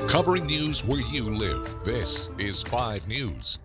Covering news where you live, this is 5 News.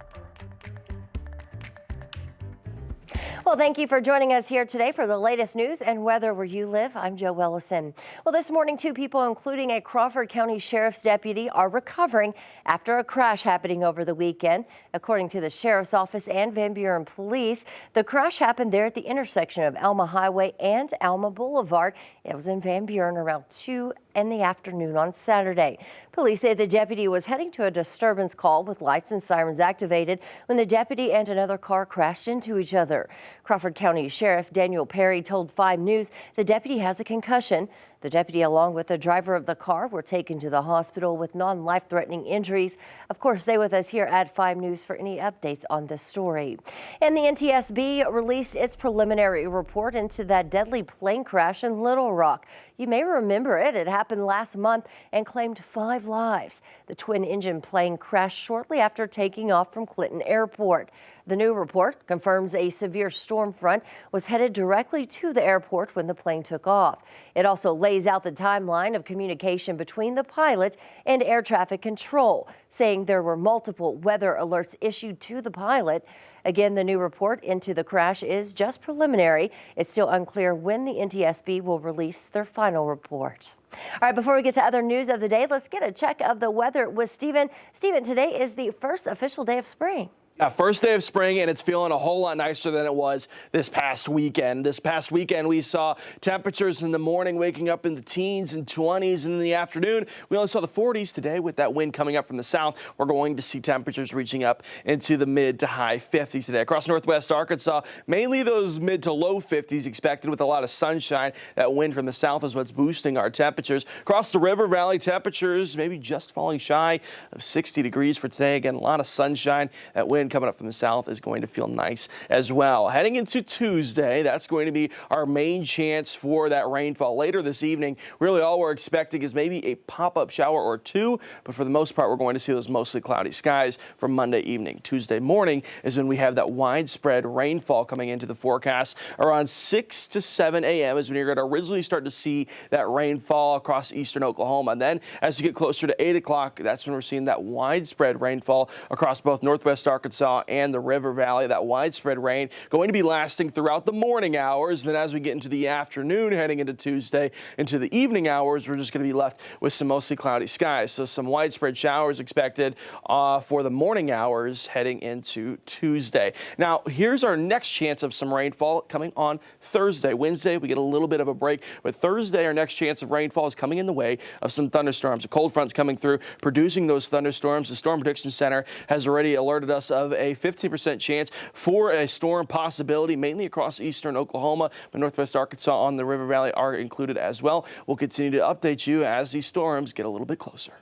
Well, thank you for joining us here today for the latest news and weather where you live. I'm Joe Ellison. Well, this morning, 2 people, including a Crawford County Sheriff's deputy, are recovering after a crash happening over the weekend. According to the Sheriff's Office and Van Buren Police, the crash happened there at the intersection of Alma Highway and Alma Boulevard. It was in Van Buren around 2 in the afternoon on Saturday. Police say the deputy was heading to a disturbance call with lights and sirens activated when the deputy and another car crashed into each other. Crawford County Sheriff Daniel Perry told 5 News the deputy has a concussion. The deputy, along with the driver of the car, were taken to the hospital with non-life-threatening injuries. Of course, stay with us here at 5 News for any updates on this story. And the NTSB released its preliminary report into that deadly plane crash in Little Rock. You may remember it. It happened last month and claimed 5 lives. The twin-engine plane crashed shortly after taking off from Clinton Airport. The new report confirms a severe storm front was headed directly to the airport when the plane took off. It also lays out the timeline of communication between the pilot and air traffic control, saying there were multiple weather alerts issued to the pilot. Again, the new report into the crash is just preliminary. It's still unclear when the NTSB will release their final report. All right, before we get to other news of the day, let's get a check of the weather with Stephen. Stephen, today is the first official day of spring. Yeah, first day of spring, and it's feeling a whole lot nicer than it was this past weekend. This past weekend, we saw temperatures in the morning waking up in the teens and 20s, and in the afternoon, we only saw the 40s. Today, with that wind coming up from the south, we're going to see temperatures reaching up into the mid to high 50s today. Across northwest Arkansas, mainly those mid to low 50s expected with a lot of sunshine. That wind from the south is what's boosting our temperatures. Across the river valley, temperatures maybe just falling shy of 60 degrees for today. Again, a lot of sunshine. That wind coming up from the south is going to feel nice as well. Heading into Tuesday, that's going to be our main chance for that rainfall. Later this evening, really all we're expecting is maybe a pop-up shower or 2, but for the most part, we're going to see those mostly cloudy skies from Monday evening. Tuesday morning is when we have that widespread rainfall coming into the forecast. Around 6 to 7 a.m. is when you're going to originally start to see that rainfall across eastern Oklahoma. And then as you get closer to 8 o'clock, that's when we're seeing that widespread rainfall across both northwest Arkansas and the river valley. That widespread rain going to be lasting throughout the morning hours. And then as we get into the afternoon, heading into Tuesday, into the evening hours, we're just going to be left with some mostly cloudy skies. So some widespread showers expected for the morning hours heading into Tuesday. Now, here's our next chance of some rainfall coming on Thursday. Wednesday, we get a little bit of a break, but Thursday, our next chance of rainfall is coming in the way of some thunderstorms. A cold front's coming through, producing those thunderstorms. The Storm Prediction Center has already alerted us of a 15% chance for a storm possibility, mainly across eastern Oklahoma, but northwest Arkansas on the river valley are included as well. We'll continue to update you as these storms get a little bit closer.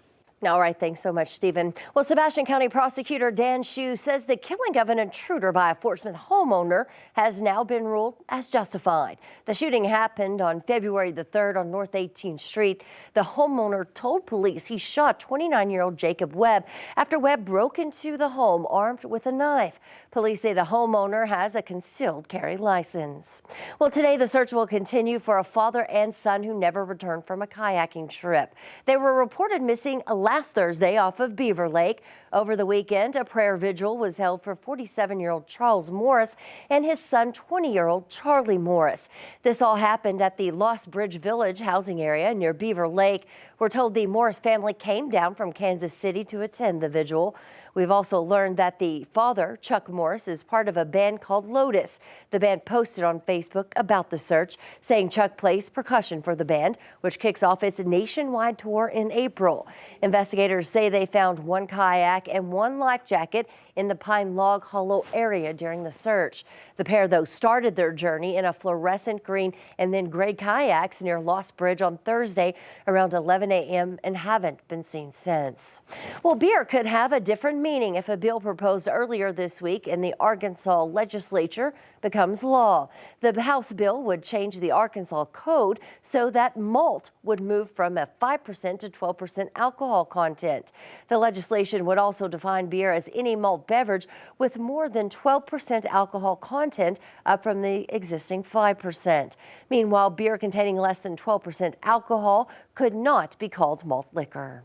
All right, thanks so much, Stephen. Well, Sebastian County Prosecutor Dan Shue says the killing of an intruder by a Fort Smith homeowner has now been ruled as justified. The shooting happened on February the 3rd on North 18th Street. The homeowner told police he shot 29-year-old Jacob Webb after Webb broke into the home armed with a knife. Police say the homeowner has a concealed carry license. Well, today the search will continue for a father and son who never returned from a kayaking trip. They were reported missing last Thursday off of Beaver Lake. Over the weekend, a prayer vigil was held for 47-year-old Charles Morris and his son, 20-year-old Charlie Morris. This all happened at the Lost Bridge Village housing area near Beaver Lake. We're told the Morris family came down from Kansas City to attend the vigil. We've also learned that the father, Chuck Morris, is part of a band called Lotus. The band posted on Facebook about the search, saying Chuck plays percussion for the band, which kicks off its nationwide tour in April. Investigators say they found 1 kayak and 1 life jacket in the Pine Log Hollow area during the search. The pair, though, started their journey in a fluorescent green and then gray kayaks near Lost Bridge on Thursday around 11 a.m. and haven't been seen since. Well, beer could have a different meaning if a bill proposed earlier this week in the Arkansas legislature becomes law. The House bill would change the Arkansas code so that malt would move from a 5% to 12% alcohol content. The legislation would also define beer as any malt beverage with more than 12% alcohol content, up from the existing 5%. Meanwhile, beer containing less than 12% alcohol could not be called malt liquor.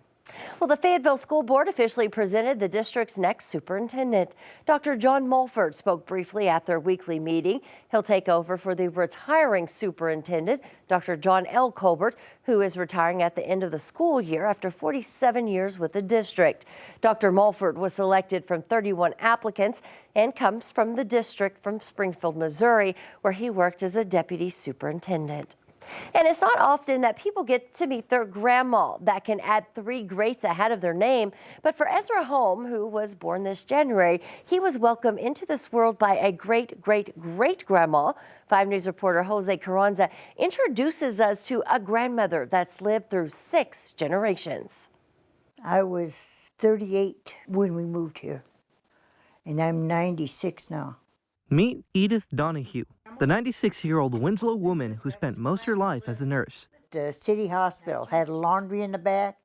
Well, the Fayetteville School Board officially presented the district's next superintendent. Dr. John Mulford spoke briefly at their weekly meeting. He'll take over for the retiring superintendent, Dr. John L. Colbert, who is retiring at the end of the school year after 47 years with the district. Dr. Mulford was selected from 31 applicants and comes from the district from Springfield, Missouri, where he worked as a deputy superintendent. And it's not often that people get to meet their grandma. That can add 3 greats ahead of their name. But for Ezra Holm, who was born this January, he was welcomed into this world by a great-great-great-grandma. 5 News reporter Jose Carranza introduces us to a grandmother that's lived through 6 generations. I was 38 when we moved here, and I'm 96 now. Meet Edith Donahue, the 96-year-old Winslow woman who spent most of her life as a nurse. The city hospital had a laundry in the back,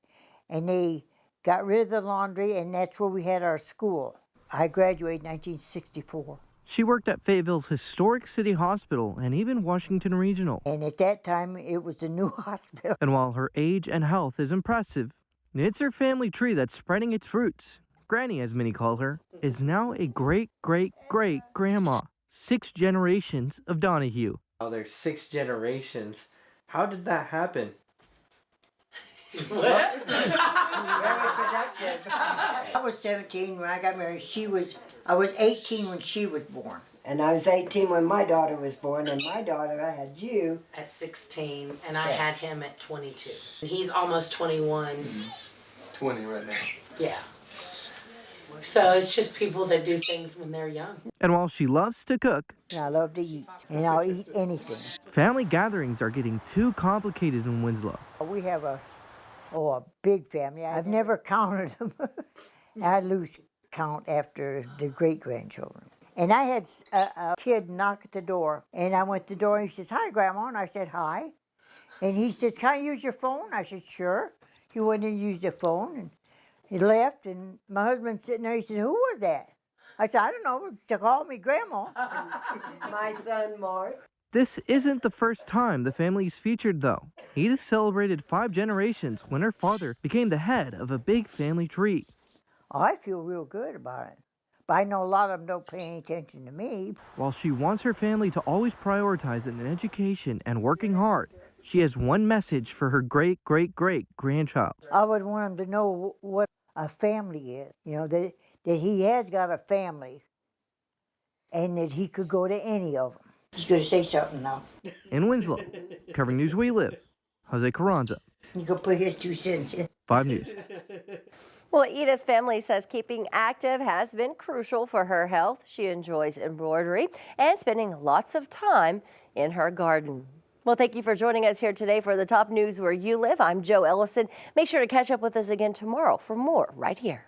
and they got rid of the laundry, and that's where we had our school. I graduated in 1964. She worked at Fayetteville's historic city hospital and even Washington Regional. And at that time, it was a new hospital. And while her age and health is impressive, it's her family tree that's spreading its roots. Granny, as many call her, is now a great-great-great-grandma. 6 generations of Donahue. Oh, there's 6 generations. How did that happen? Very productive. I was 17 when I got married. I was 18 when she was born. And I was 18 when my daughter was born, and my daughter, I had you. At 16, and I had him at 22. He's almost 21. 20 right now. Yeah. So it's just people that do things when they're young. And while she loves to cook, And I love to eat, and I'll eat anything. family gatherings are getting too complicated in Winslow. We have a big family. I've never counted them. I lose count after the great-grandchildren. And I had a kid knock at the door, and I went to the door, and he says, "Hi, Grandma," and I said, "Hi." And he says, "Can I use your phone?" I said, "Sure." He went and used the phone, and he left, and my husband's sitting there, he said, "Who was that?" I said, "I don't know, they called me Grandma." My son, Mark. This isn't the first time the family's featured, though. Edith celebrated 5 generations when her father became the head of a big family tree. I feel real good about it. But I know a lot of them don't pay any attention to me. While she wants her family to always prioritize an education and working hard, she has one message for her great-great-great-grandchild. I would want them to know what a family is, that he has got a family and that he could go to any of them. He's going to say something now. In Winslow, covering News Where You Live, Jose Carranza. He could put his 2 cents in. 5 News. Well, Edith's family says keeping active has been crucial for her health. She enjoys embroidery and spending lots of time in her garden. Well, thank you for joining us here today for the top news where you live. I'm Joe Ellison. Make sure to catch up with us again tomorrow for more right here.